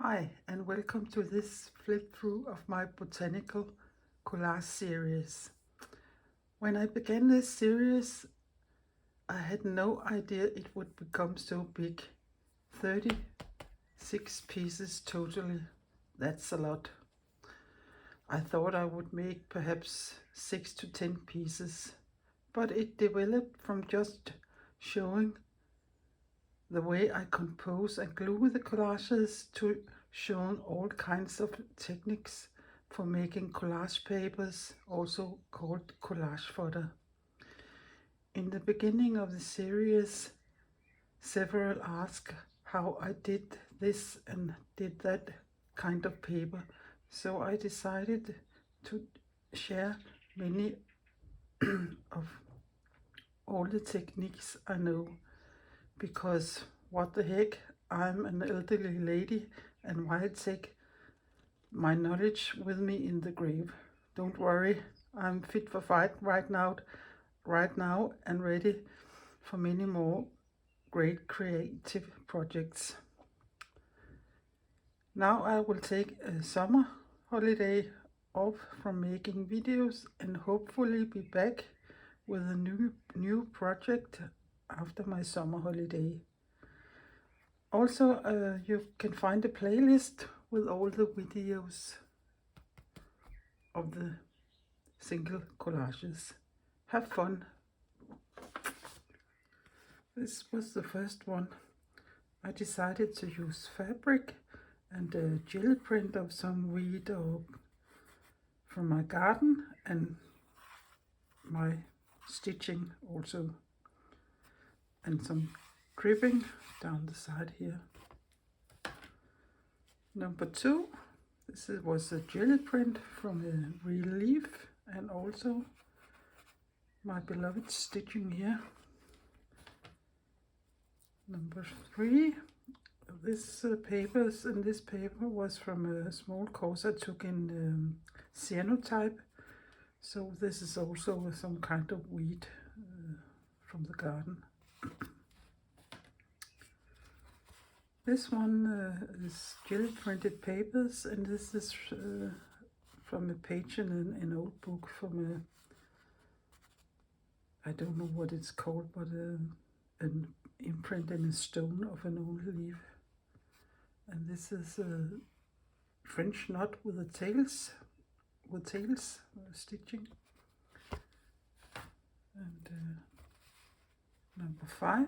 Hi, and welcome to this flip through of my botanical collage series. When I began this series, I had no idea it would become so big. 36 pieces totally. That's a lot. I thought I would make perhaps 6 to 10 pieces, but it developed from just showing the way I compose and glue the collages to showing all kinds of techniques for making collage papers, also called collage fodder. In the beginning of the series, several asked how I did this and did that kind of paper, so I decided to share many of all the techniques I know, because what the heck, I'm an elderly lady and why take my knowledge with me in the grave? Don't worry, I'm fit for fight right now and ready for many more great creative projects. Now I will take a summer holiday off from making videos and hopefully be back with a new project after my summer holiday. Also, you can find a playlist with all the videos of the single collages. Have fun! This was the first one. I decided to use fabric and a gel print of some weed or from my garden and my stitching also, and some cribbing down the side here. Number 2, this was a gel print from a real leaf and also my beloved stitching here. Number 3, this paper was from a small course I took in cyanotype, so this is also some kind of weed from the garden. This one is gel printed papers, and this is from a page in an old book from I don't know what it's called, but an imprint in a stone of an old leaf. And this is a French knot with the tails, stitching. And number 5,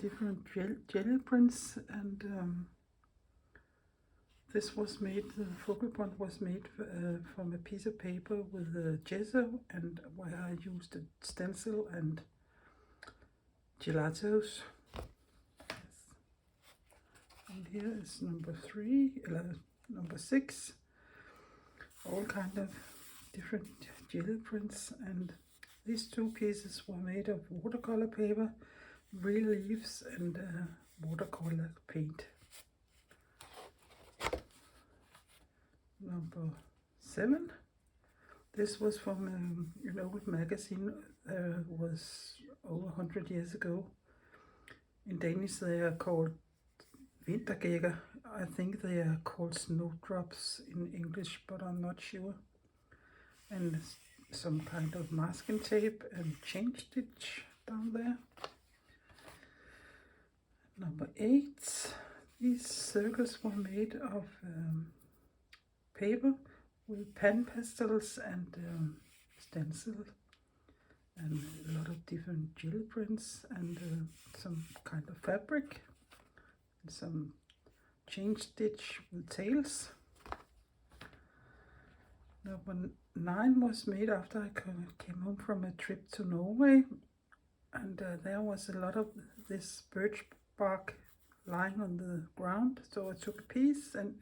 different gel prints, and this was made, the focal point was made from a piece of paper with a gesso, and where I used a stencil and gelatos. Yes. And here is number 6, all kind of different gel prints, and these 2 pieces were made of watercolor paper, real leaves, and watercolor paint. Number 7, this was from an old magazine, was over 100 years ago. In Danish they are called vintergækker. I think they are called snowdrops in English, but I'm not sure. And some kind of masking tape and chain stitch down there. Number 8, these circles were made of paper with pan pastels and stencil, and a lot of different gel prints, and some kind of fabric, and some chain stitch with tails. Number 9 was made after I came home from a trip to Norway, and there was a lot of this birch bark lying on the ground, so I took a piece and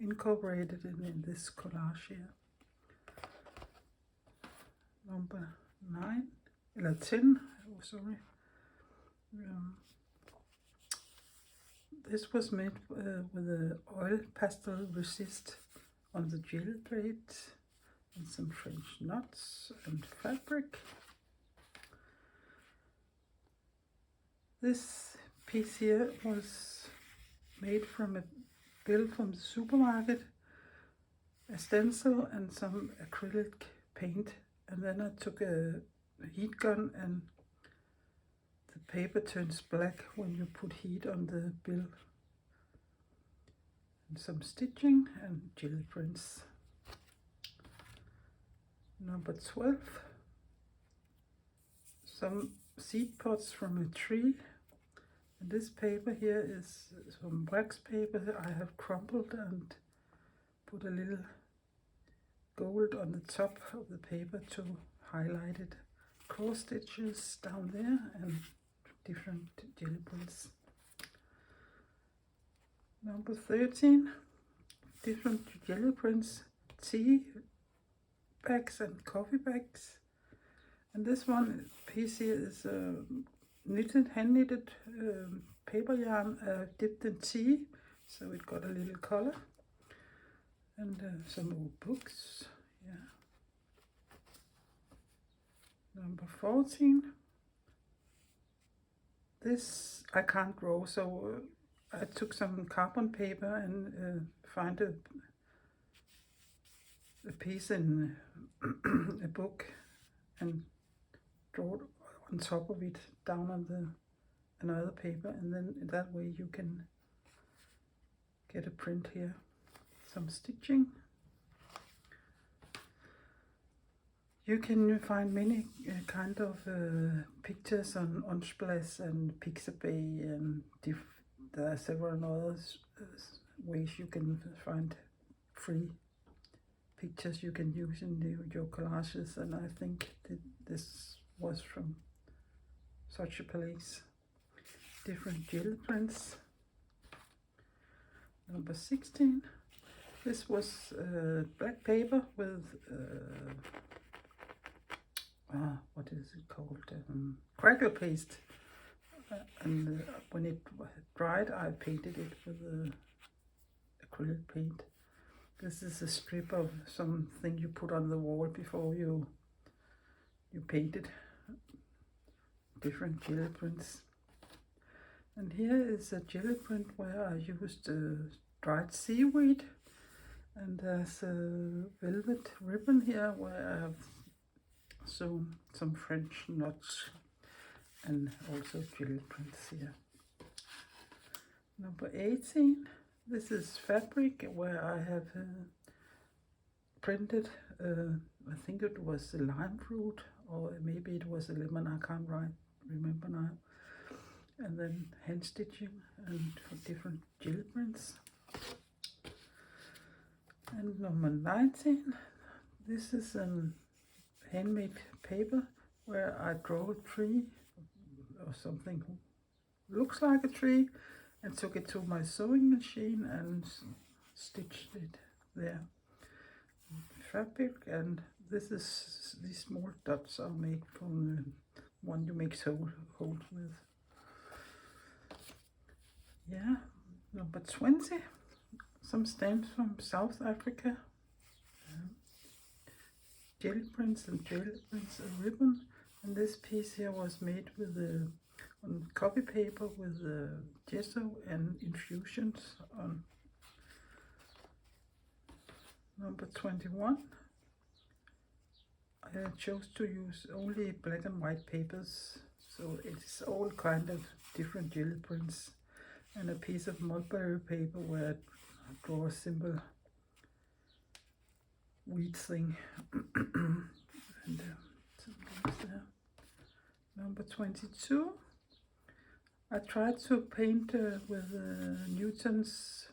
incorporated it in this collage here. Number 10, oh sorry. This was made with a oil pastel resist on the gel plate, and some French knots and fabric. This piece here was made from a bill from the supermarket, a stencil and some acrylic paint, and then I took a heat gun, and the paper turns black when you put heat on the bill. And some stitching and jelly prints. Number 12, some seed pods from a tree. And this paper here is some wax paper I have crumpled and put a little gold on the top of the paper to highlight it. Cross stitches down there and different jelly prints. Number 13, different jelly prints, tea bags and coffee bags. And this one piece here is knitted, hand knitted paper yarn dipped in tea, so it got a little color. And some old books, yeah. Number 14, this I can't grow, so I took some carbon paper and find a piece in a book and draw it on top of it down on the another paper, and then that way you can get a print here. Some stitching. You can find many kind of pictures on Unsplash and Pixabay, and there are several other ways you can find free pictures you can use in your collages, and I think that this was from such a place. Different jelly prints. Number 16. This was black paper with what is it called? Crackle paste. And when it dried, I painted it with acrylic paint. This is a strip of something you put on the wall before you paint it. Different jelly prints. And here is a jelly print where I used dried seaweed. And there's a velvet ribbon here where I have sewn some French knots and also jelly prints here. Number 18, this is fabric where I have printed, I think it was a lime fruit or maybe it was a lemon, I can't remember now. And then hand stitching and different jelly prints. And number 19, this is a handmade paper where I draw a tree or something looks like a tree and took it to my sewing machine and stitched it there. Fabric, and this is these small dots are made from the one you make holes with. Yeah, number 20. Some stamps from South Africa, jelly prints and jelly prints, a ribbon, and this piece here was made with on copy paper with gesso and infusions on. Number 21. I chose to use only black and white papers, so it's all kind of different jelly prints, and a piece of mulberry paper where I draw a simple wheat thing. And some leaves there. Number 22. I tried to paint with Newton's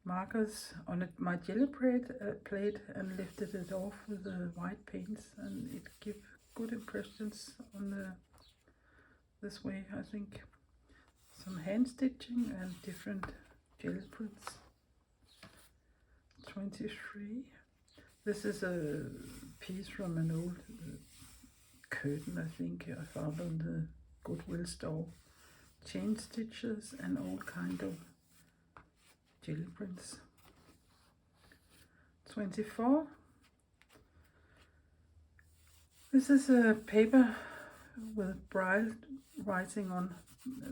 markers on my jelly plate and lifted it off with the white paints, and it gives good impressions on this way, I think. Some hand stitching and different jelly prints. 23. This is a piece from an old curtain, I think I found on the Goodwill store. Chain stitches and all kind of jelly prints. 24. This is a paper with braille writing on,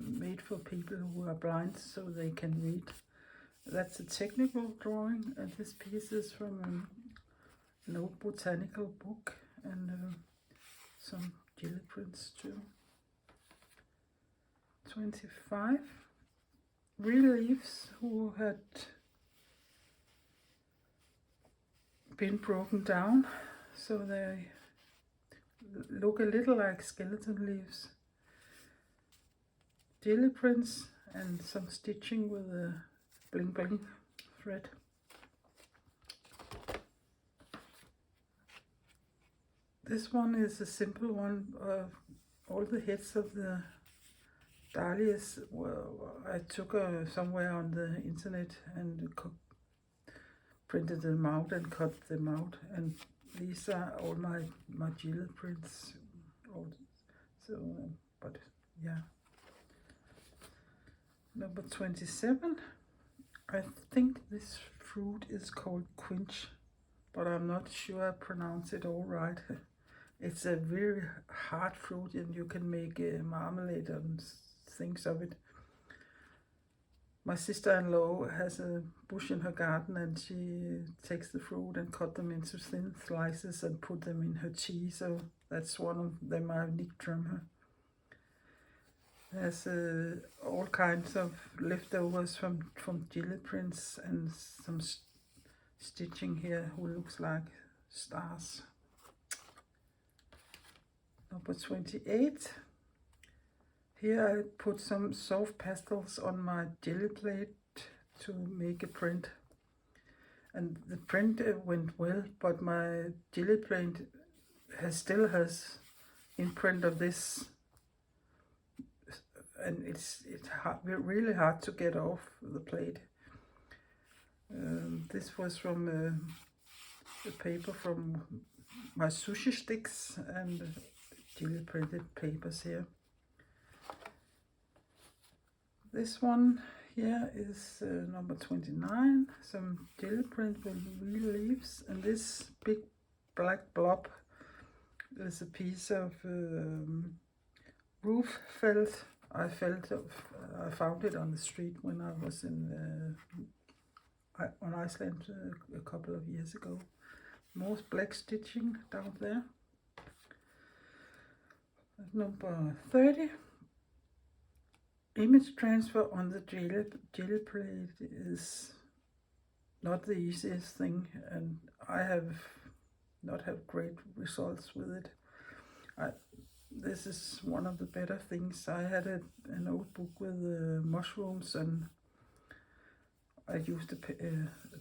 made for people who are blind so they can read. That's a technical drawing, and this piece is from an old botanical book, and some jelly prints too. 25 real leaves who had been broken down, so they look a little like skeleton leaves. Jelly prints and some stitching with a bling bling thread. This one is a simple one. All the heads of the dahlias I took somewhere on the internet and printed them out and cut them out, and these are all my jelly prints. So, but yeah. Number 27. I think this fruit is called quince, but I'm not sure I pronounce it all right. It's a very hard fruit, and you can make marmalade and things of it. My sister-in-law has a bush in her garden, and she takes the fruit and cut them into thin slices and put them in her tea, so that's one of them I nicked from her. There's all kinds of leftovers from jelly prints and some stitching here who looks like stars. Number 28. Here I put some soft pastels on my jelly plate to make a print. And the print went well, but my jelly plate still has imprint of this. And it's really hard to get off the plate. This was from the paper from my sushi sticks and jelly printed papers here. This one here is number 29, some jelly print with real leaves, and this big black blob is a piece of roof felt. I found it on the street when I was on Iceland a couple of years ago. More black stitching down there. Number 30. Image transfer on the jelly plate is not the easiest thing, and I have not had great results with it. This is one of the better things. I had a notebook with mushrooms, and I used a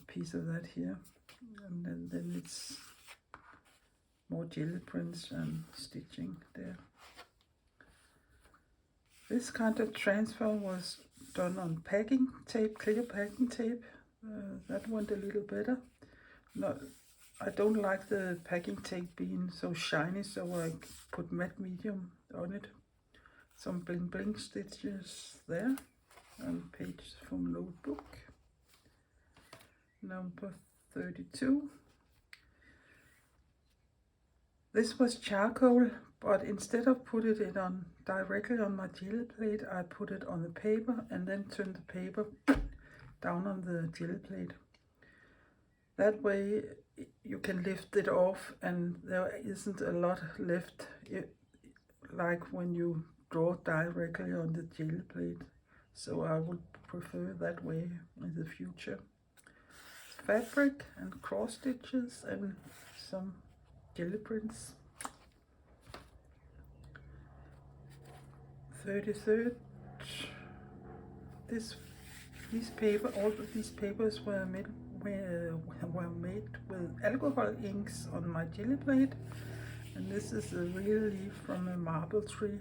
piece of that here, and then it's more jelly prints and stitching there. This kind of transfer was done on packing tape, clear packing tape. That went a little better. I don't like the packing tape being so shiny, so I put matte medium on it. Some bling bling stitches there, and pages from notebook. Number 32. This was charcoal, but instead of putting it on directly on my jelly plate, I put it on the paper and then turned the paper down on the jelly plate. That way you can lift it off and there isn't a lot left, like when you draw directly on the jelly plate. So I would prefer that way in the future. Fabric and cross stitches and some jelly prints. 33rd. All of these papers were made with alcohol inks on my jelly plate, and this is a real leaf from a marble tree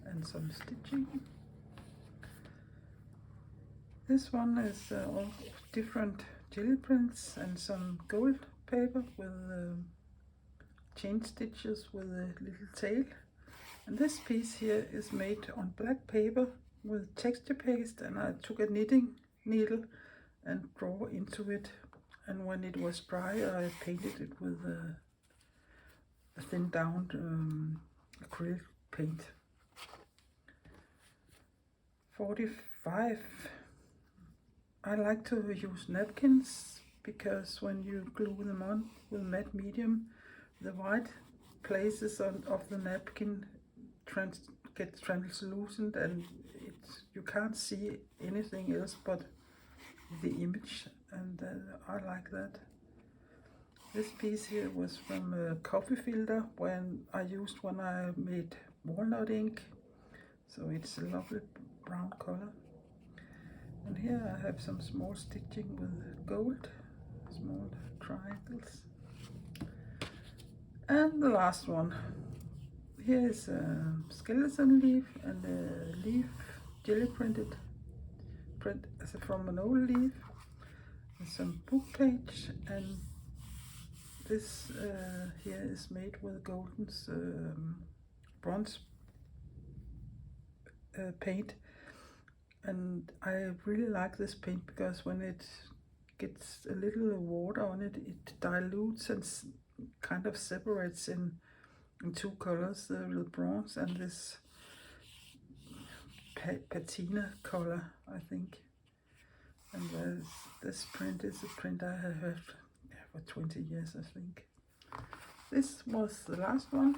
and some stitching. This one is all different jelly prints and some gold paper with chain stitches with a little tail. And this piece here is made on black paper with texture paste, and I took a knitting needle and draw into it, and when it was dry I painted it with a thin down acrylic paint. 45. I like to use napkins because when you glue them on with matte medium, the white places of the napkin get translucent, and you can't see anything else but the image, and I like that. This piece here was from a coffee filter when I made walnut ink, so it's a lovely brown color. And here I have some small stitching with gold, small triangles. And the last one. Here is a skeleton leaf and a leaf jelly printed print from an old leaf, and some book page, and this here is made with Golden's bronze paint. And I really like this paint because when it gets a little water on it, it dilutes and kind of separates in two colors, the bronze and this patina color, I think. And this print is a print I have had for 20 years, I think. This was the last one.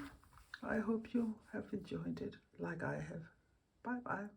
I hope you have enjoyed it like I have. Bye bye.